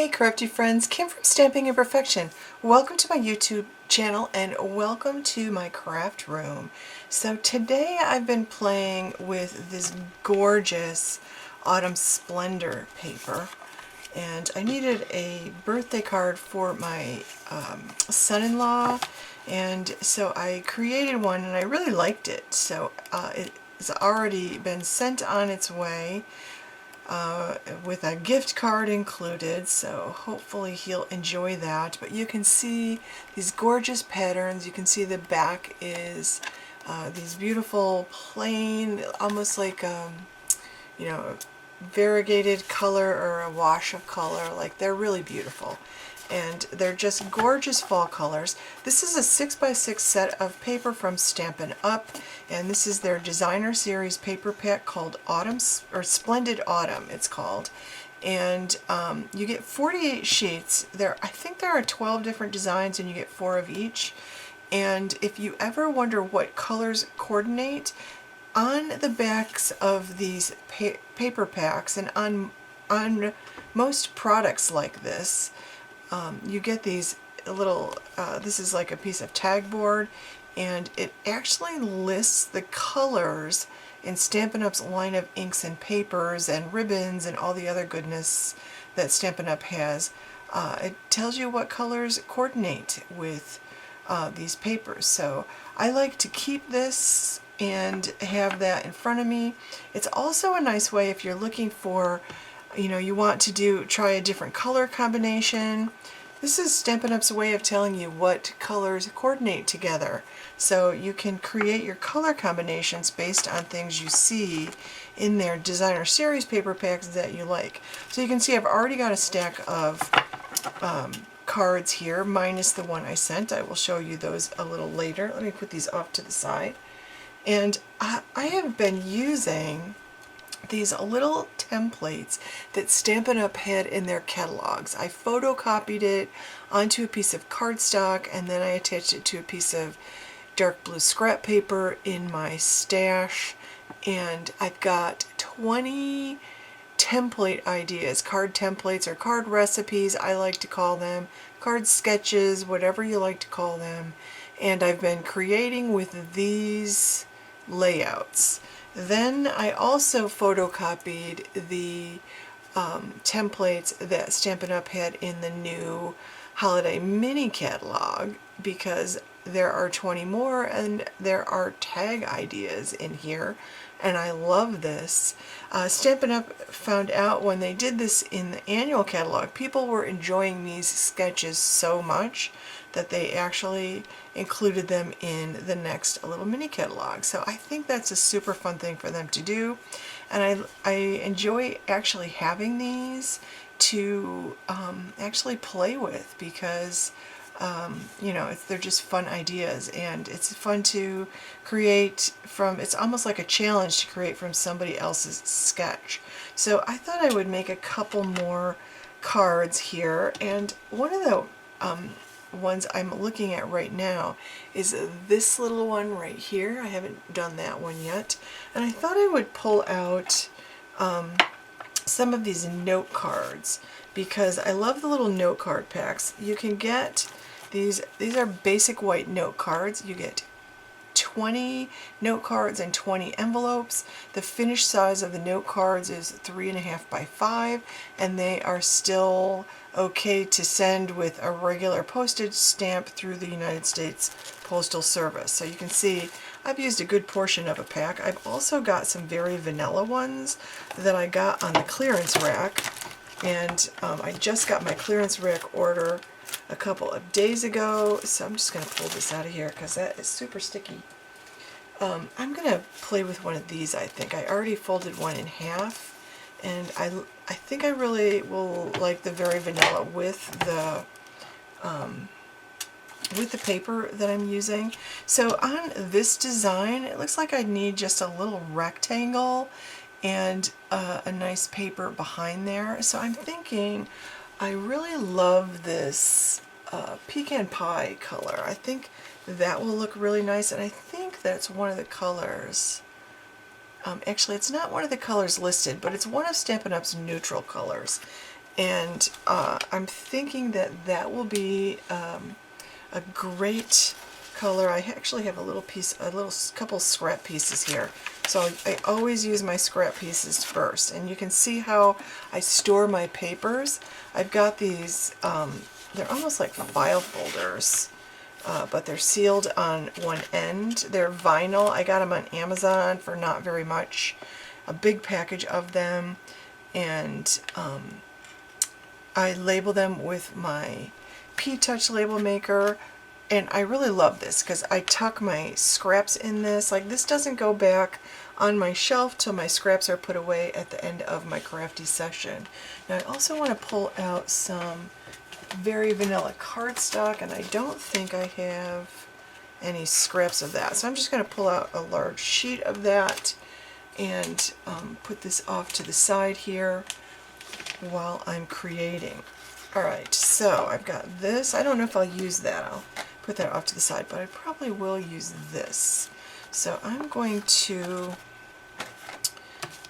Hey crafty friends, Kim from Stamping Imperfection. Welcome to my YouTube channel and welcome to my craft room. So today I've been playing with this gorgeous Autumn Splendor paper, and I needed a birthday card for my son-in-law, and so I created one and I really liked it. So it's already been sent on its way with a gift card included, so hopefully he'll enjoy that. But you can see these gorgeous patterns. You can see the back is these beautiful plain, almost like you know, variegated color or a wash of color. Like, they're really beautiful. And they're just gorgeous fall colors. This is a 6x6 set of paper from Stampin' Up, and this is their designer series paper pack called Autumn, or Splendid Autumn it's called. And you get 48 sheets. I think there are 12 different designs and you get 4 of each. And if you ever wonder what colors coordinate, on the backs of these paper packs and on most products like this, you get these little, this is like a piece of tag board, and it actually lists the colors in Stampin' Up's line of inks and papers and ribbons and all the other goodness that Stampin' Up has. It tells you what colors coordinate with these papers. So I like to keep this and have that in front of me. It's also a nice way if you're looking for, you want to try a different color combination. This is Stampin' Up's way of telling you what colors coordinate together. So you can create your color combinations based on things you see in their designer series paper packs that you like. So you can see I've already got a stack of cards here, minus the one I sent. I will show you those a little later. Let me put these off to the side. And I have been using these little templates that Stampin' Up had in their catalogs. I photocopied it onto a piece of cardstock, and then I attached it to a piece of dark blue scrap paper in my stash, and I've got 20 template ideas, card templates or card recipes I like to call them, card sketches, whatever you like to call them, and I've been creating with these layouts. Then I also photocopied the templates that Stampin' Up had in the new holiday mini catalog, because there are 20 more and there are tag ideas in here, and I love this. Stampin' Up found out when they did this in the annual catalog, people were enjoying these sketches so much that they actually included them in the next little mini catalog. So I think that's a super fun thing for them to do, and I enjoy actually having these to actually play with, because they're just fun ideas, and it's fun to create from, it's almost like a challenge to create from somebody else's sketch. So I thought I would make a couple more cards here, and one of the ones I'm looking at right now is this little one right here. I haven't done that one yet, and I thought I would pull out some of these note cards, because I love the little note card packs. You can get these are basic white note cards. You get 20 note cards and 20 envelopes. The finished size of the note cards is 3.5 by 5, and they are still okay to send with a regular postage stamp through the United States Postal Service. So you can see I've used a good portion of a pack. I've also got some very vanilla ones that I got on the clearance rack, and I just got my clearance rack order a couple of days ago, so I'm just going to pull this out of here because that is super sticky. I'm going to play with one of these. I think I already folded one in half, and I think I really will like the very vanilla with the paper that I'm using. So on this design, it looks like I need just a little rectangle and a nice paper behind there. So I'm thinking I really love this pecan pie color. I think that will look really nice, and I think that's one of the colors. Actually, it's not one of the colors listed, but it's one of Stampin' Up's neutral colors. And I'm thinking that that will be a great color. I actually have a little couple scrap pieces here. So I always use my scrap pieces first. And you can see how I store my papers. I've got these, they're almost like file folders, but they're sealed on one end. They're vinyl. I got them on Amazon for not very much. A big package of them. And I label them with my P-Touch label maker, and I really love this because I tuck my scraps in this. Like, this doesn't go back on my shelf till my scraps are put away at the end of my crafty session. Now I also want to pull out some Very Vanilla cardstock, and I don't think I have any scraps of that. So I'm just going to pull out a large sheet of that and put this off to the side here while I'm creating. Alright, so I've got this. I don't know if I'll use that. I'll put that off to the side, but I probably will use this. So I'm going to,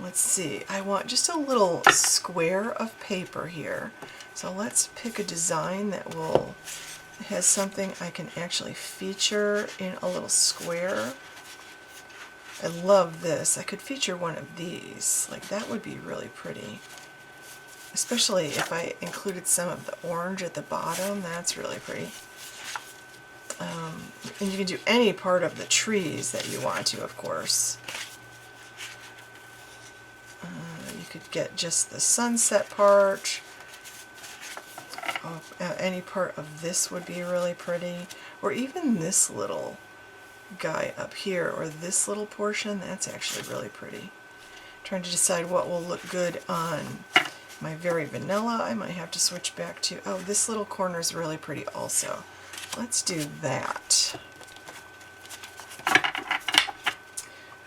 let's see, I want just a little square of paper here. So let's pick a design that has something I can actually feature in a little square. I love this. I could feature one of these. Like, that would be really pretty. Especially if I included some of the orange at the bottom. That's really pretty. And you can do any part of the trees that you want to, of course. You could get just the sunset part. Any part of this would be really pretty. Or even this little guy up here, or this little portion. That's actually really pretty. Trying to decide what will look good on my Very Vanilla. I might have to switch back to, oh, this little corner is really pretty also. Let's do that.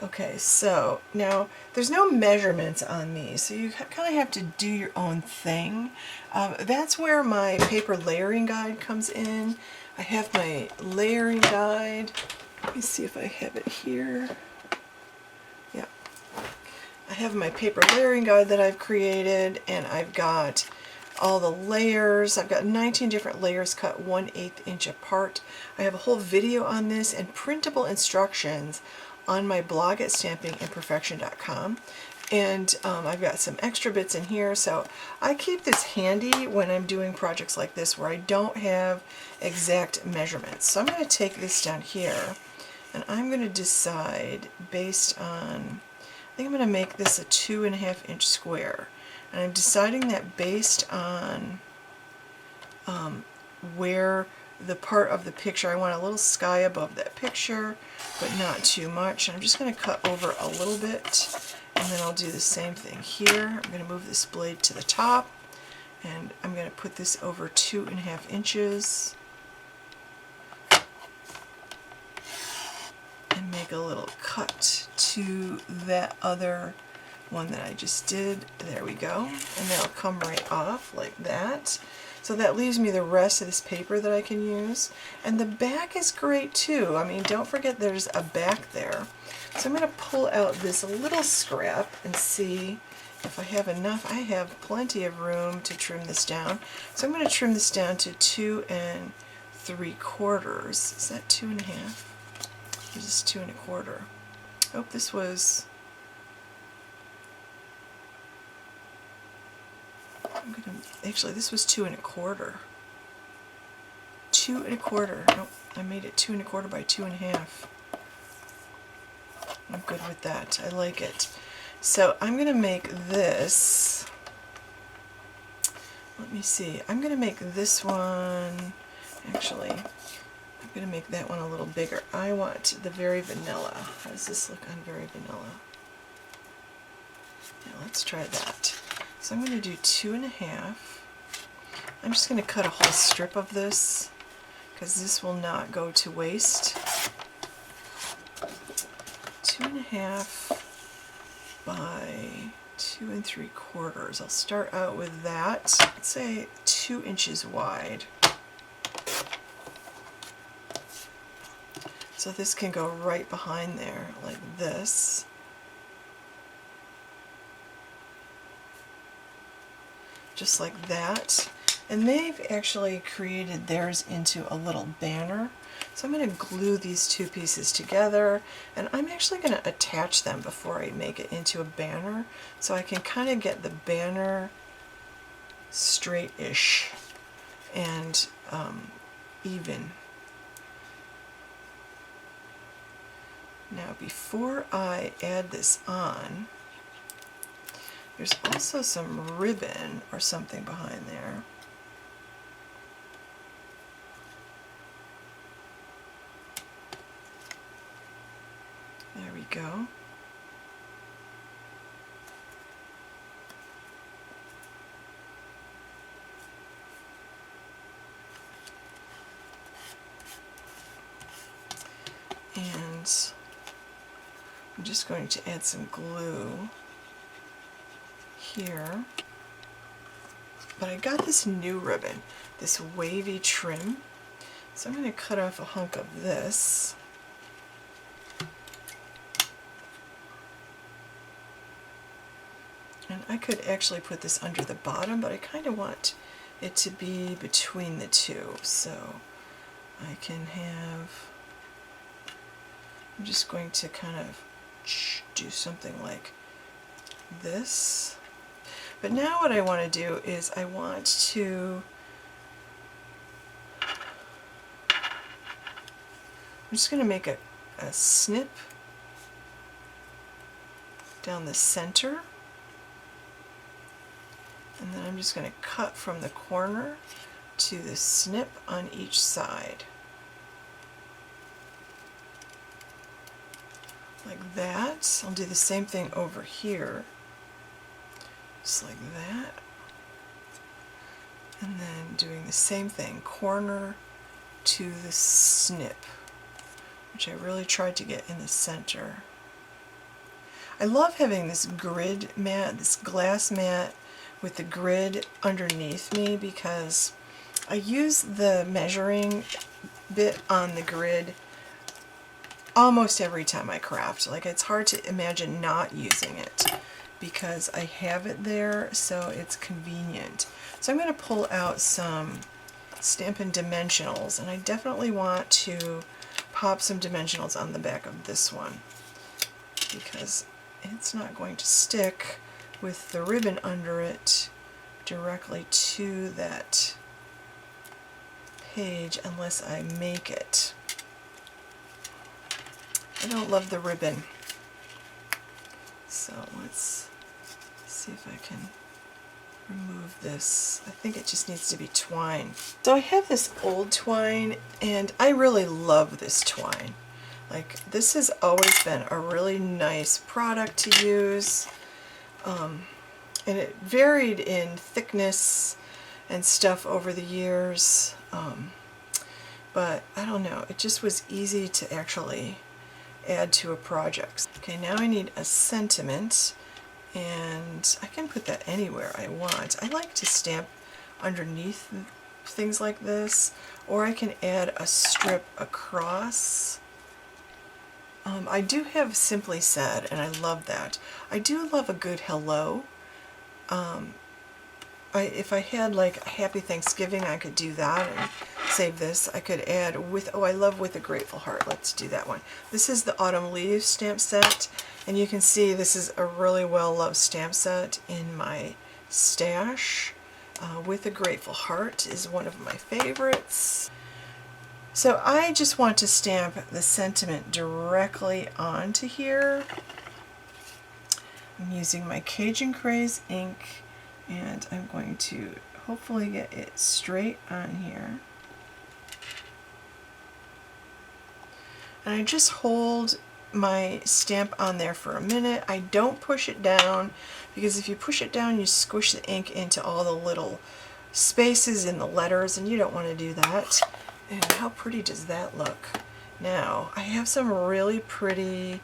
Okay, so now there's no measurements on these, so you kind of have to do your own thing. That's where my paper layering guide comes in. I have my layering guide. Let me see if I have it here. Yeah. I have my paper layering guide that I've created, and I've got all the layers. I've got 19 different layers cut 1/8 inch apart. I have a whole video on this and printable instructions on my blog at stampingimperfection.com. And I've got some extra bits in here, so I keep this handy when I'm doing projects like this where I don't have exact measurements. So I'm going to take this down here, and I'm going to decide based on, I think I'm going to make this a 2.5 inch square. And I'm deciding that based on where the part of the picture, I want a little sky above that picture, but not too much. And I'm just going to cut over a little bit, and then I'll do the same thing here. I'm going to move this blade to the top, and I'm going to put this over 2.5 inches. And make a little cut to that other one that I just did. There we go. And that'll come right off like that. So that leaves me the rest of this paper that I can use. And the back is great too. I mean, don't forget there's a back there. So I'm going to pull out this little scrap and see if I have enough. I have plenty of room to trim this down. So I'm going to trim this down to 2 3/4. Is that 2.5? This is 2 1/4. Oh, this was, actually this was 2 1/4. 2 1/4. Nope, I made it 2 1/4 by 2.5. I'm good with that. I like it. So I'm going to make this, let me see, I'm going to make this one, actually, I'm going to make that one a little bigger. I want the Very Vanilla. How does this look on Very Vanilla? Yeah, let's try that. So I'm going to do 2.5. I'm just going to cut a whole strip of this because this will not go to waste. 2.5 by 2 3/4. I'll start out with that. Let's say 2 inches wide. So this can go right behind there like this. just like that. And they've actually created theirs into a little banner. So I'm going to glue these two pieces together, and I'm actually going to attach them before I make it into a banner, so I can kind of get the banner straight-ish and even. Now before I add this on, there's also some ribbon or something behind there. There we go. And I'm just going to add some glue here. But I got this new ribbon, this wavy trim. So I'm going to cut off a hunk of this. And I could actually put this under the bottom, but I kind of want it to be between the two. So I can have, I'm just going to kind of do something like this. But now what I want to do is I want to, I'm just going to make a snip down the center. And then I'm just going to cut from the corner to the snip on each side. Like that. I'll do the same thing over here. Just like that. And then doing the same thing, corner to the snip, which I really tried to get in the center. I love having this grid mat, this glass mat, with the grid underneath me, because I use the measuring bit on the grid almost every time I craft. Like, it's hard to imagine not using it because I have it there, so it's convenient. So I'm going to pull out some Stampin' Dimensionals, and I definitely want to pop some dimensionals on the back of this one because it's not going to stick with the ribbon under it directly to that page unless I make it. I don't love the ribbon. So let's see if I can remove this. I think it just needs to be twine. So I have this old twine, and I really love this twine. Like, this has always been a really nice product to use. And it varied in thickness and stuff over the years, but I don't know, it just was easy to actually add to a project. Okay, now I need a sentiment, and I can put that anywhere I want. I like to stamp underneath things like this, or I can add a strip across. I do have Simply Said, and I love that. I do love a good hello. If I had like a Happy Thanksgiving, I could do that and save this. I could add with, oh, I love With a Grateful Heart. Let's do that one. This is the Autumn Leaves stamp set, and you can see this is a really well-loved stamp set in my stash. With a Grateful Heart is one of my favorites. So I just want to stamp the sentiment directly onto here. I'm using my Cajun Craze ink, and I'm going to hopefully get it straight on here. And I just hold my stamp on there for a minute. I don't push it down, because if you push it down, you squish the ink into all the little spaces in the letters, and you don't want to do that. And how pretty does that look? Now, I have some really pretty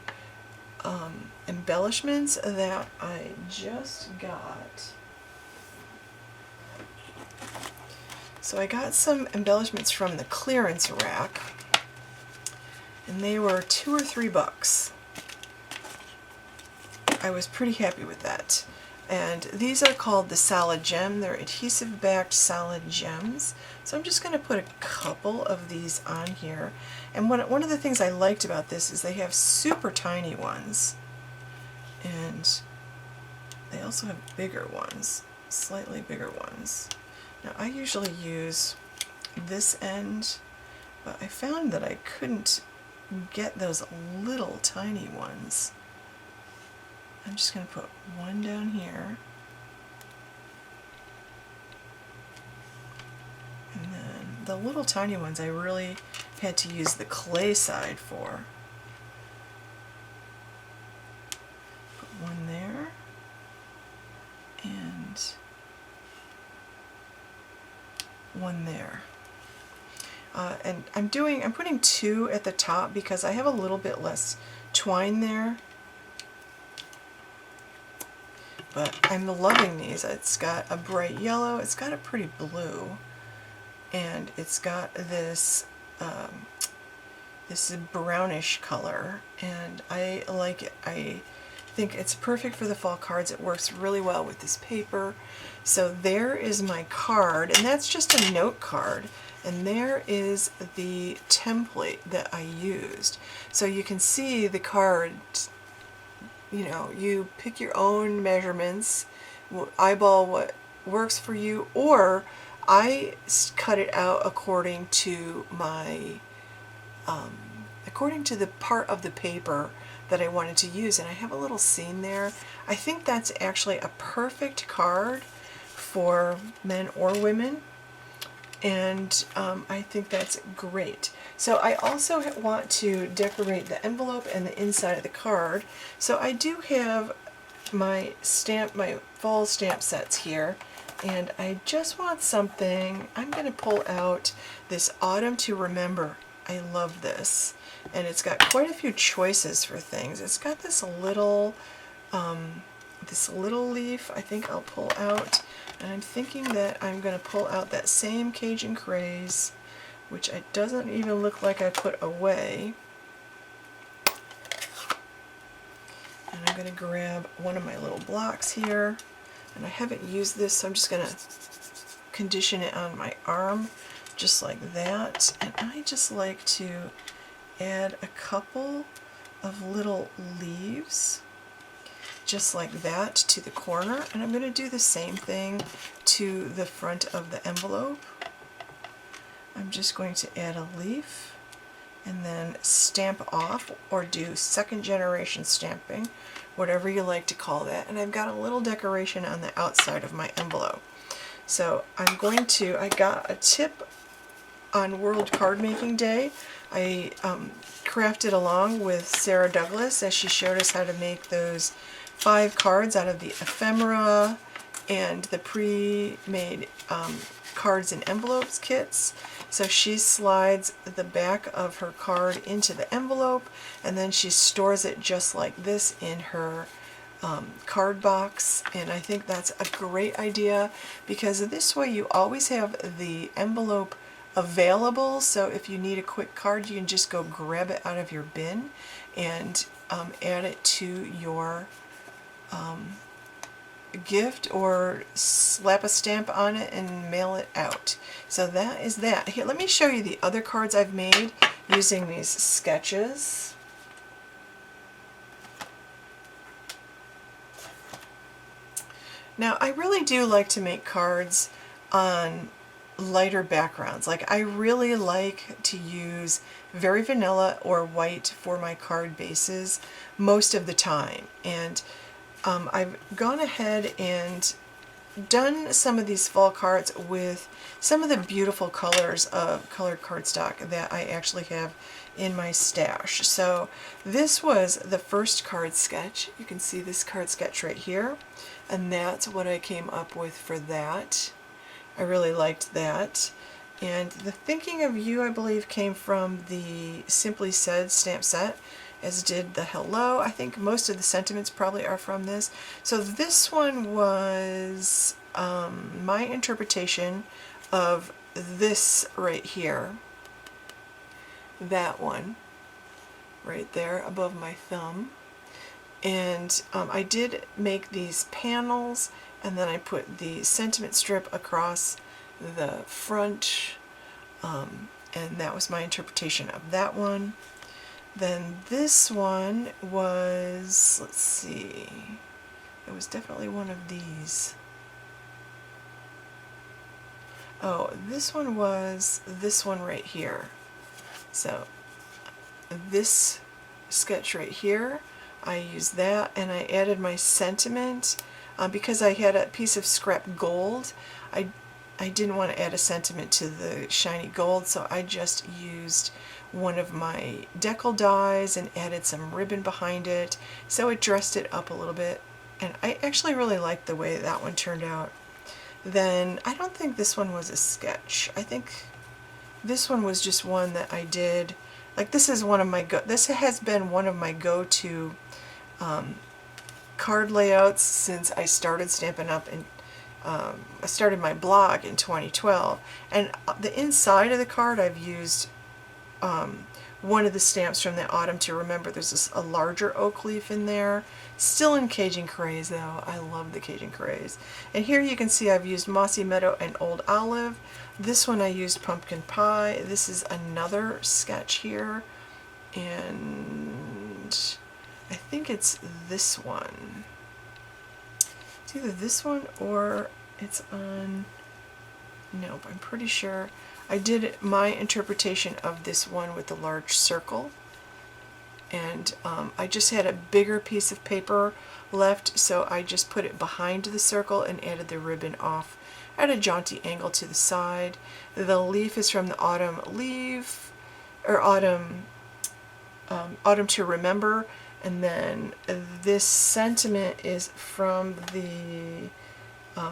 embellishments that I just got. So I got some embellishments from the clearance rack, and they were $2 or $3. I was pretty happy with that. And these are called the Solid Gem. They're adhesive backed solid gems. So I'm just going to put a couple of these on here. And one of the things I liked about this is they have super tiny ones. And they also have bigger ones, slightly bigger ones. Now I usually use this end, but I found that I couldn't get those little tiny ones. I'm just going to put one down here. And then the little tiny ones I really had to use the clay side for. Put one there. And one there. And I'm putting two at the top because I have a little bit less twine there. But I'm loving these. It's got a bright yellow, it's got a pretty blue, and it's got this this brownish color, and I like it. I think it's perfect for the fall cards. It works really well with this paper. So there is my card, and that's just a note card. And there is the template that I used. So you can see the card, you know, you pick your own measurements, eyeball what works for you, or I cut it out according to my, according to the part of the paper that I wanted to use. And I have a little scene there. I think that's actually a perfect card for men or women. And I think that's great. So I also want to decorate the envelope and the inside of the card. So I do have my fall stamp sets here, and I just want something. I'm going to pull out this Autumn to Remember. I love this, and it's got quite a few choices for things. It's got this little leaf I think I'll pull out. And I'm thinking that I'm going to pull out that same Cajun Craze, which it doesn't even look like I put away. And I'm going to grab one of my little blocks here. And I haven't used this, so I'm just going to condition it on my arm, just like that. And I just like to add a couple of little leaves, just like that, to the corner, and I'm going to do the same thing to the front of the envelope. I'm just going to add a leaf and then stamp off, or do second generation stamping, whatever you like to call that. And I've got a little decoration on the outside of my envelope. So I got a tip on World Card Making Day. I crafted along with Sarah Douglas as she showed us how to make those 5 cards out of the ephemera and the pre-made cards and envelopes kits. So she slides the back of her card into the envelope, and then she stores it just like this in her card box. And I think that's a great idea, because this way you always have the envelope available. So if you need a quick card, you can just go grab it out of your bin and add it to your gift, or slap a stamp on it and mail it out. So that is that. Here, let me show you the other cards I've made using these sketches. Now, I really do like to make cards on lighter backgrounds. Like, I really like to use very vanilla or white for my card bases most of the time. And I've gone ahead and done some of these fall cards with some of the beautiful colors of colored cardstock that I actually have in my stash. So this was the first card sketch. You can see this card sketch right here, and that's what I came up with for that. I really liked that. And the Thinking of You, I believe, came from the Simply Said stamp set, as did the Hello. I think most of the sentiments probably are from this. So this one was my interpretation of this right here. That one right there above my thumb. And I did make these panels, and then I put the sentiment strip across the front, and that was my interpretation of that one. Then this one was, let's see, it was definitely one of these. Oh, this one was this one right here. So this sketch right here, I used that, and I added my sentiment because I had a piece of scrap gold. I didn't want to add a sentiment to the shiny gold, so I just used one of my decal dies and added some ribbon behind it, so it dressed it up a little bit, and I actually really liked the way that one turned out. Then I don't think this one was a sketch. I think this one was just one that I did. Like, this is one of my this has been one of my go-to card layouts since I started Stampin' Up! And I started my blog in 2012. And the inside of the card, I've used one of the stamps from the Autumn to Remember. There's a larger oak leaf in there. Still in Cajun Craze, though. I love the Cajun Craze. And here you can see I've used Mossy Meadow and Old Olive. This one I used Pumpkin Pie. This is another sketch here. And I think it's this one. It's either this one or it's on... Nope, I'm pretty sure I did my interpretation of this one with the large circle. And I just had a bigger piece of paper left, so I just put it behind the circle and added the ribbon off at a jaunty angle to the side. The leaf is from the Autumn Leaf, or Autumn to Remember, and then this sentiment is from the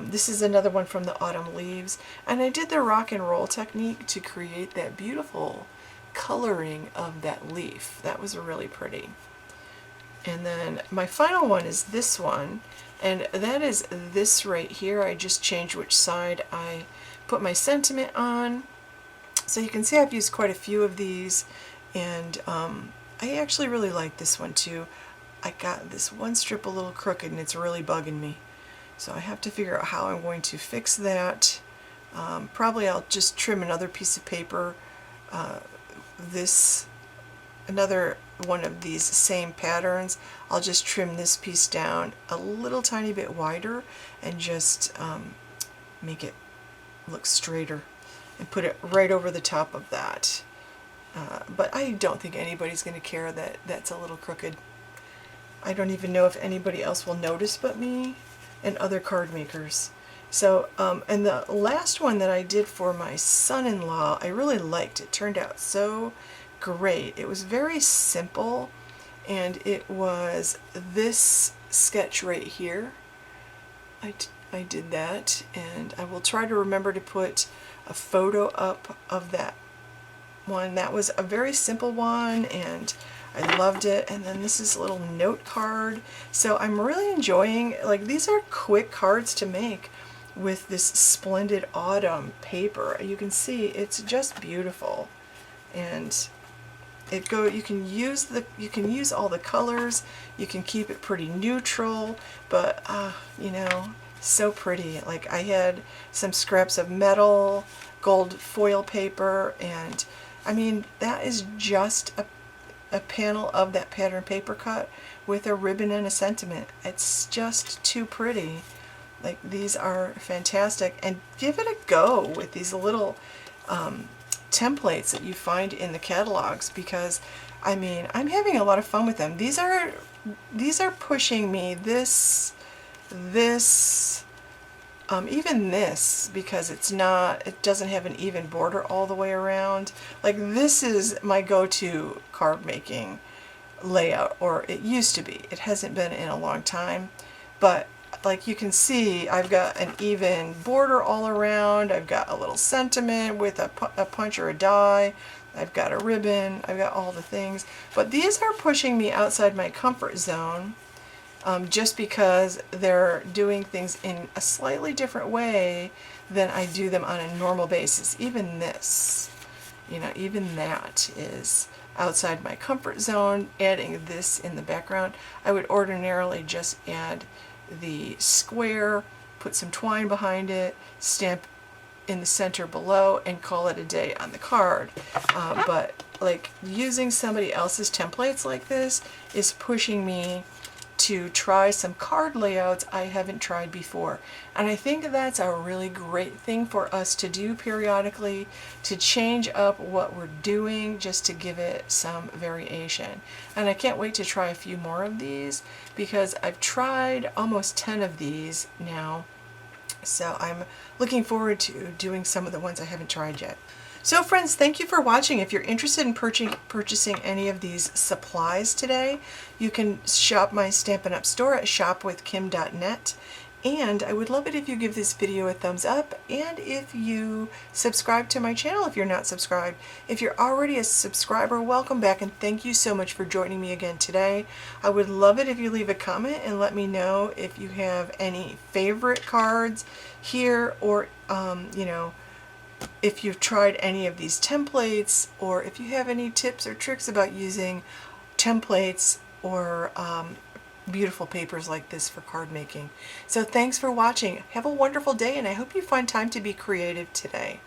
this is another one from the Autumn Leaves, and I did the rock and roll technique to create that beautiful coloring of that leaf. That was really pretty. And then my final one is this one, and that is this right here. I just changed which side I put my sentiment on. So you can see I've used quite a few of these, and I actually really like this one too. I got this one strip a little crooked and it's really bugging me. So I have to figure out how I'm going to fix that. Probably I'll just trim another piece of paper, another one of these same patterns. I'll just trim this piece down a little tiny bit wider and just make it look straighter and put it right over the top of that. But I don't think anybody's going to care that that's a little crooked. I don't even know if anybody else will notice but me and other card makers. So, and the last one that I did for my son-in-law, I really liked. It turned out so great. It was very simple, and it was this sketch right here. I did that, and I will try to remember to put a photo up of that one. That was a very simple one, and I loved it. And then this is a little note card. So I'm really enjoying, like, these are quick cards to make with this splendid autumn paper. You can see it's just beautiful, and you can use all the colors. You can keep it pretty neutral, but you know, so pretty. Like, I had some scraps of metal, gold foil paper, and I mean, that is just a panel of that pattern paper cut with a ribbon and a sentiment. It's just too pretty. Like, these are fantastic, and give it a go with these little templates that you find in the catalogs, because I mean, I'm having a lot of fun with them. These are pushing me even this, because it doesn't have an even border all the way around. Like, this is my go-to card making layout, or it used to be. It hasn't been in a long time, but like you can see, I've got an even border all around. I've got a little sentiment with a punch or a die. I've got a ribbon. I've got all the things. But these are pushing me outside my comfort zone, just because they're doing things in a slightly different way than I do them on a normal basis. Even this, you know, even that is outside my comfort zone, adding this in the background. I would ordinarily just add the square, put some twine behind it, stamp in the center below, and call it a day on the card. But like using somebody else's templates like this is pushing me to try some card layouts I haven't tried before. And I think that's a really great thing for us to do periodically, to change up what we're doing just to give it some variation. And I can't wait to try a few more of these because I've tried almost 10 of these now. So I'm looking forward to doing some of the ones I haven't tried yet. So friends, thank you for watching. If you're interested in purchasing any of these supplies today, you can shop my Stampin' Up! Store at shopwithkim.net. And I would love it if you give this video a thumbs up and if you subscribe to my channel if you're not subscribed. If you're already a subscriber, welcome back and thank you so much for joining me again today. I would love it if you leave a comment and let me know if you have any favorite cards here, or you know, if you've tried any of these templates, or if you have any tips or tricks about using templates or beautiful papers like this for card making. So thanks for watching. Have a wonderful day, and I hope you find time to be creative today.